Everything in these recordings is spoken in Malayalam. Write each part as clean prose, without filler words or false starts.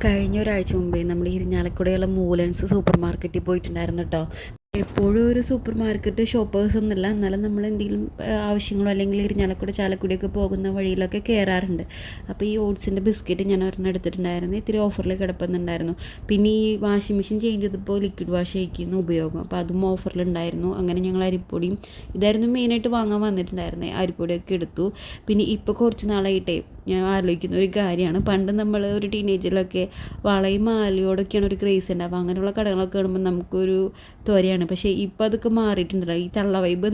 കഴിഞ്ഞ ഒരാഴ്ച മുമ്പേ നമ്മൾ ഇരിഞ്ഞാലക്കുടയുള്ള മൂലൻസ് സൂപ്പർ മാർക്കറ്റിൽ പോയിട്ടുണ്ടായിരുന്നു കേട്ടോ. എപ്പോഴും ഒരു സൂപ്പർ മാർക്കറ്റ് ഷോപ്പേഴ്സ് ഒന്നുമില്ല, എന്നാലും നമ്മൾ എന്തെങ്കിലും ആവശ്യങ്ങളോ അല്ലെങ്കിൽ ഇരിഞ്ഞാലക്കുട ചാലക്കുടിയൊക്കെ പോകുന്ന വഴിയിലൊക്കെ കയറാറുണ്ട്. അപ്പോൾ ഈ ഓട്സിൻ്റെ ബിസ്ക്കറ്റ് ഞാൻ ഒരെണ്ണം എടുത്തിട്ടുണ്ടായിരുന്നു, ഇത്തിരി ഓഫറിൽ കിടപ്പുന്നുണ്ടായിരുന്നു. പിന്നെ ഈ വാഷിംഗ് മെഷീൻ ചേഞ്ച് ചെയ്തപ്പോൾ ലിക്വിഡ് വാഷ് ചെയ്യിക്കുന്ന ഉപയോഗം, അപ്പോൾ അതും ഓഫറിലുണ്ടായിരുന്നു. അങ്ങനെ ഞങ്ങൾ അരിപ്പൊടിയും ഇതായിരുന്നു മെയിനായിട്ട് വാങ്ങാൻ വന്നിട്ടുണ്ടായിരുന്നത്. അരിപ്പൊടിയൊക്കെ എടുത്തു. പിന്നെ ഇപ്പോൾ കുറച്ച് നാളായിട്ടേ ഞാൻ ആലോചിക്കുന്ന ഒരു കാര്യമാണ്, പണ്ട് നമ്മൾ ഒരു ടീനേജിലൊക്കെ വളയും മാലയോടൊക്കെയാണ് ഒരു ക്രേസ് ഉണ്ടാവുക. അങ്ങനെയുള്ള കടകളൊക്കെ കാണുമ്പോൾ നമുക്കൊരു ത്വരയാണ്. പക്ഷേ ഇപ്പോൾ അതൊക്കെ മാറിയിട്ടുണ്ടല്ലോ, ഈ തള്ള വൈബ്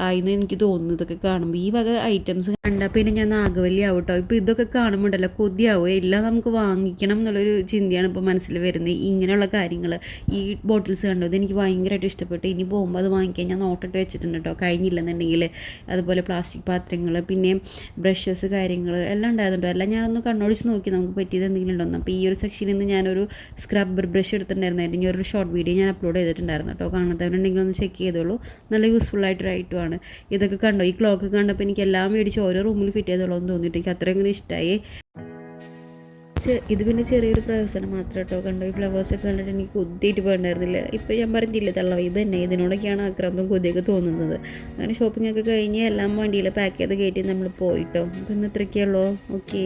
ആയിന്ന് എനിക്ക് തോന്നുന്നു ഇതൊക്കെ കാണുമ്പോൾ. ഈ വക ഐറ്റംസ് കണ്ടാൽ പിന്നെ ഞാൻ നാഗവല്ലി ആവും കേട്ടോ. ഇപ്പോൾ ഇതൊക്കെ കാണുമ്പോണ്ടല്ലോ കൊതിയാവും, എല്ലാം നമുക്ക് വാങ്ങിക്കണം എന്നുള്ളൊരു ചിന്തയാണ് ഇപ്പോൾ മനസ്സിൽ വരുന്നത്. ഇങ്ങനെയുള്ള കാര്യങ്ങൾ, ഈ ബോട്ടിൽസ് കണ്ടോ, ഇതെനിക്ക് ഭയങ്കരമായിട്ട് ഇഷ്ടപ്പെട്ടു. ഇനി പോകുമ്പോൾ അത് വാങ്ങിക്കാൻ ഞാൻ നോട്ടിട്ട് വെച്ചിട്ടുണ്ട് കേട്ടോ, കഴിഞ്ഞില്ലെന്നുണ്ടെങ്കിൽ. അതുപോലെ പ്ലാസ്റ്റിക് പാത്രങ്ങൾ, പിന്നെ ബ്രഷസ്, കാര്യങ്ങൾ എല്ലാം ഉണ്ടായിരുന്നുണ്ടോ. എല്ലാം ഞാനൊന്ന് കണ്ണോടിച്ച് നോക്കി നമുക്ക് പറ്റിയത് എന്തെങ്കിലും ഉണ്ടോ. അപ്പോൾ ഈ ഒരു സെക്ഷനിൽ നിന്ന് ഞാനൊരു സ്ക്രബ്ബർ ബ്രഷ് എടുത്തിട്ടുണ്ടായിരുന്നു. അതിൻ്റെ ഒരു ഷോർട്ട് വീഡിയോ ഞാൻ അപ്ലോഡ് ചെയ്തിട്ടുണ്ടായിരുന്നു കേട്ടോ. കാണാത്തവരുണ്ടെങ്കിൽ ഒന്ന് ചെക്ക് ചെയ്തോളൂ, നല്ല യൂസ്ഫുൾ ആയിട്ടൊരു ഐറ്റമാണ്. ഇതൊക്കെ കണ്ടോ, ഈ ക്ലോക്ക് കണ്ടപ്പോൾ എനിക്ക് എല്ലാം മേടിച്ച് ഓരോ റൂമിൽ ഫിറ്റ് ചെയ്തോളൂ എന്ന് തോന്നിയിട്ട് എനിക്ക് അത്രയും കൂടി ഇഷ്ടമായി. ഇത് പിന്നെ ചെറിയൊരു പ്രഹസനം മാത്രം കേട്ടോ. കണ്ടോ, ഈ ഫ്ലവേഴ്സൊക്കെ കണ്ടിട്ട് എനിക്ക് കൊതിയായിട്ട് പോയിട്ടുണ്ടായിരുന്നില്ല. ഇപ്പോൾ ഞാൻ പറഞ്ഞില്ലേ തള്ള വൈബ് തന്നെ, ഇതിനോടൊക്കെയാണ് ആക്രാന്തവും കൊതിയൊക്കെ തോന്നുന്നത്. അങ്ങനെ ഷോപ്പിംഗ് ഒക്കെ കഴിഞ്ഞ് എല്ലാം വണ്ടിയിൽ പാക്ക് ചെയ്ത് കയറ്റി നമ്മൾ പോയിട്ടോ. അപ്പോൾ ഇന്ന് ഇത്രയൊക്കെയുള്ളൂ. ഓക്കെ.